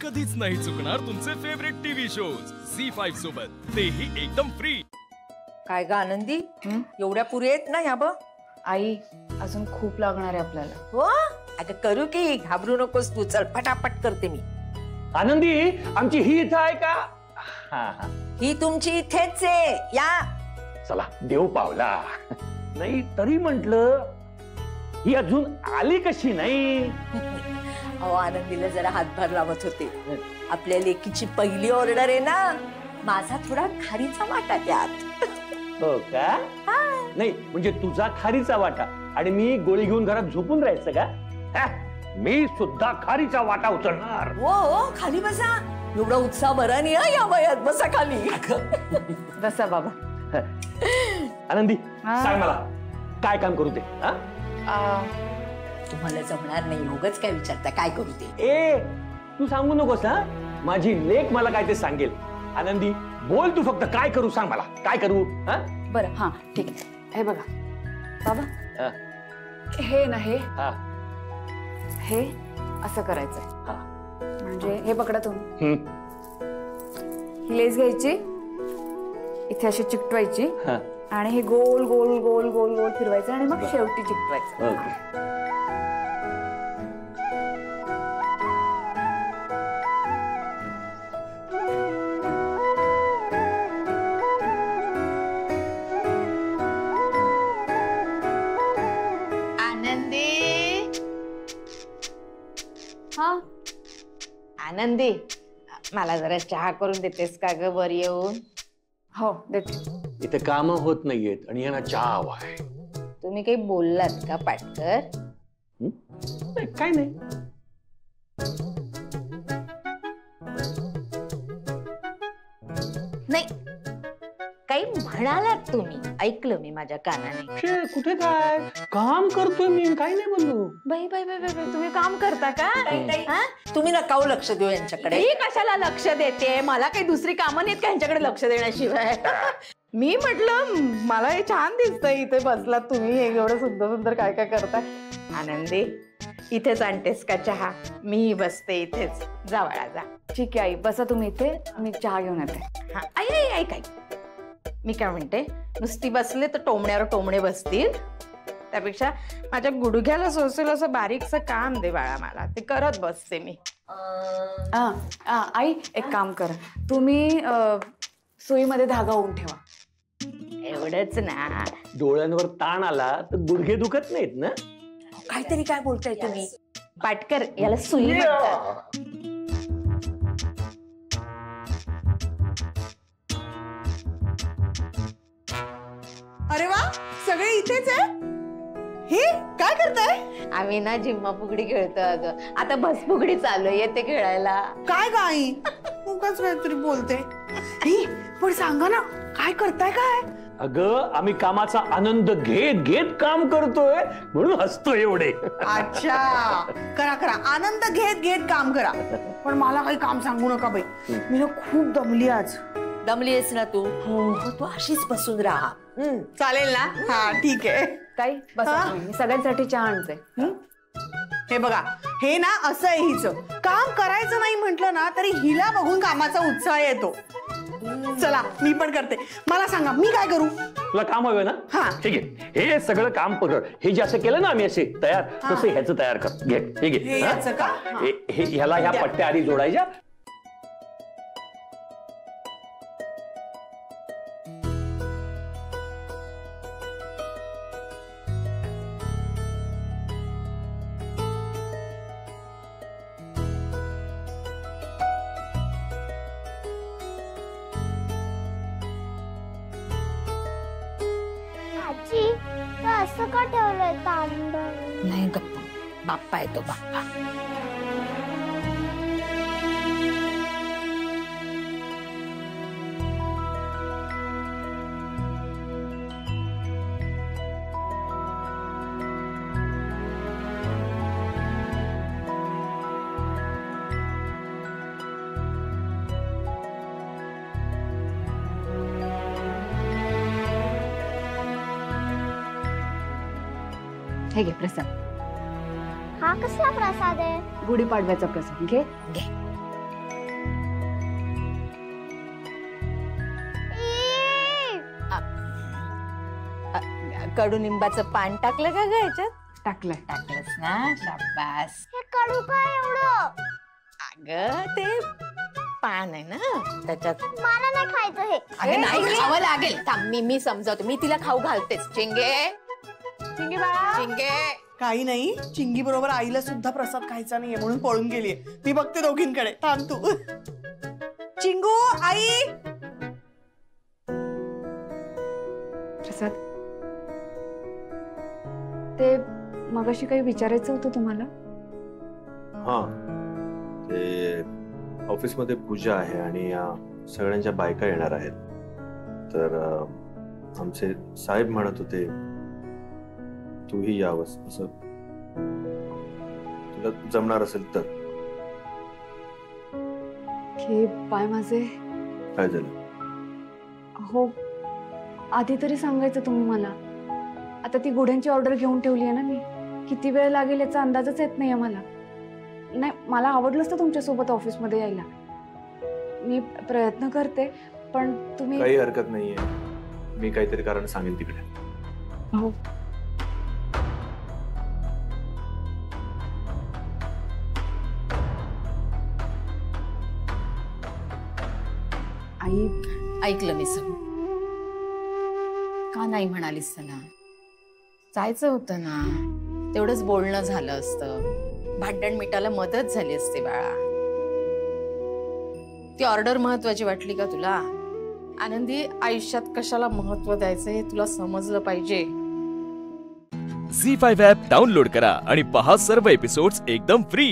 कधीच नाही चुकणार तुमचे फेवरेट टीव्ही शोज झी5 सोबत, तेही एकदम फ्री। काय ग आनंदी, एवढ्या पुरी आहेत ना ह्या? आई अजून खूप लागणार आहे आपल्याला। हो अगं करू की, घाबरू नकोस तू, चल फटाफट करते मी। आनंदी आमची ही इथं आहे का? ही तुमची इथेच आहे, या। चला देव पावला। नाही तरी म्हंटल ही अजून आली कशी नाही? अहो आनंदीला जरा हातभार लावत होते। आपल्या लेकीची पहिली ऑर्डर आहे ना, माझा थोडा खारीचा वाटा त्यात। हो का? नाही म्हणजे तुझा खारीचा वाटा आणि मी गोळी घेऊन घरात झोपून राहायचं का? मी सुद्धा खारीचा वाटा उचलणार। हो खाली बसा, एवढा उत्साह बरा नाही या वयात, बसा खाली। बसा बाबा। आनंदी सांग मला काय काम करू ते? तुम्हाला जमणार नाही, उगाच काय विचारता, काय करू ते? ए तू सांगू नकोस हा, माझी लेक मला काय ते सांगेल। आनंदी बोल तू, फक्त काय करू सांग मला, काय करू? बरं हा ठीक आहे। हे बघा बाबा, हे ना हे असं करायचंय। म्हणजे हे पकडा तुम्ही, ही लेस घ्यायची, इथे अशी चिकटवायची आणि हे गोल गोल गोल गोल गोल फिरवायचं आणि मग शेवटी चिकटवायचं। आनंदी मला जरा चहा करून देतेस का ग वर येऊन? हो देते। इथे काम होत नाहीयेत आणि यांना चहा हवा आहे। तुम्ही काही बोललात का पाटकर? काय नाही। नाही काही म्हणालात तुम्ही, ऐकलं मी माझ्या कानाने। कुठे काय काम करतोय मी, काय नाही बोललो। बाई बाई बाई बाई, तुम्ही काम करता का? तुम्ही नका लक्ष देऊ यांच्याकडे। मी कशाला लक्ष देते? मला काही दुसरी कामं नाहीत का यांच्याकडे लक्ष देण्याशिवाय? मी म्हटलं मला हे छान दिसतंय, इथे बसलात तुम्ही, हे एवढं सुंदर सुंदर काय काय करताय। आनंदी इथेच आणतेस का चहा? मी बसते इथेच, जा बाळा जा। ठीक आहे आई, बसा तुम्ही इथे, मी चहा घेऊन येते। हा ऐक ऐक, मी काय म्हणते, नुसती बसले तर टोमण्यावर टोमणे बसतील, त्यापेक्षा माझ्या गुडघ्याला सोसेल असं बारीकसं काम दे बाळा मला, ते करत बसते मी। आई एक काम करा, तुम्ही सुईमध्ये धागा होऊन ठेवा। एवढंच ना? डोळ्यांवर ताण आला तर गुडघे दुखत नाहीत ना? काहीतरी काय बोलताय तुम्ही? पाटकर याला सुई म्हणतात। अरे वा, सगळे इथेच आहे। हे काय करताय? आम्ही ना जिम्मा फुगडी खेळतो अगं, आता भसफुगडी चालू आहे, येते खेळायला। काय गाई उगाच काहीतरी बोलते। पण सांगा ना काय करताय? काय? अगं आम्ही कामाचा आनंद घेत घेत काम करतोय म्हणून हसतोय एवढे। अच्छा, करा करा, आनंद घेत घेत काम करा, पण मला काही काम सांगू नका बाई, मी ना खूप दमली आज। दमलीस ना तू? हो तू अशीच बसून राहा। चालेल ना? हा ठीक आहे ताई बसा, मी सगळ्यांसाठी चहा आणते। हे बघा, हे ना असं आहे, हिचं काम करायचं नाही म्हटलं ना तरी हिला बघून कामाचा उत्साह येतो। चला मी पण करते, मला सांगा मी काय करू? तुला काम हवं ना? हा ठीक आहे, हे सगळं काम पकड, हे जे असं केलं ना आम्ही असे तयार, तसं ह्याचं तयार कर। घे ठीक आहे, ह्याला ह्या पट्ट्या आधी जोडायच्या। असं का ठेवलंय तांदूळ? नाही गप्पा, बाप्पा येतो बाप्पा। हे घे प्रसाद। हा कसला प्रसाद आहे? गुढीपाडव्याचा प्रसाद घे। कडुनिंबाचं पान टाकलं का ग याच्यात? टाकलंय. टाकलंस ना, शाबास. हे कडू काय एवढं? अगं ते पान आहे ना त्याच्यात. मला नाही खायचं हे. अगं नाही खावं लागेल. थांब मी समजावतो. मी तिला खाऊ घालतेच. चिंगे चिंगी बाळा. चिंगे. काही नाही, चिंगी बरोबर आईला सुद्धा प्रसाद खायचा नाहीये म्हणून पळून गेलीये. मी बघते दोघींकडे. थांब तू. चिंगू, आई. प्रसाद, ते मगाशी काही विचारायचं होतं तुम्हाला? हा, ते ऑफिसमध्ये पूजा आहे आणि सगळ्यांच्या बायका येणार आहेत. तर आमचे साहेब म्हणत होते तूही यावंस, असं तुला जमणार असेल तर. हे पाय माझे. काय झालं? हो, आधी तरी सांगायचं तुम्ही मला. आता ती गुढ्यांची ऑर्डर घेऊन ठेवली आहे ना मी. किती वेळ लागेल याचा अंदाजच येत नाहीये मला. नाही, मला आवडलंच तर तुमच्यासोबत ऑफिसमध्ये यायला. मी प्रयत्न करते, पण तुम्ही. काही हरकत नाहीये, मी काहीतरी कारण सांगेन तिकडे. हो. आई, ऐकलं मी सगळं. का नाही म्हणालीस ना? जायचं होतं ना, तेवढंच बोलणं झालं असतं. भांडण मिटायला मदत झाली असते बाळा. ती ऑर्डर महत्वाची वाटली का तुला? आनंदी, आयुष्यात कशाला महत्व द्यायचं हे तुला समजलं पाहिजे. झी5 ॲप डाउनलोड करा आणि पहा सर्व एपिसोड्स एकदम फ्री.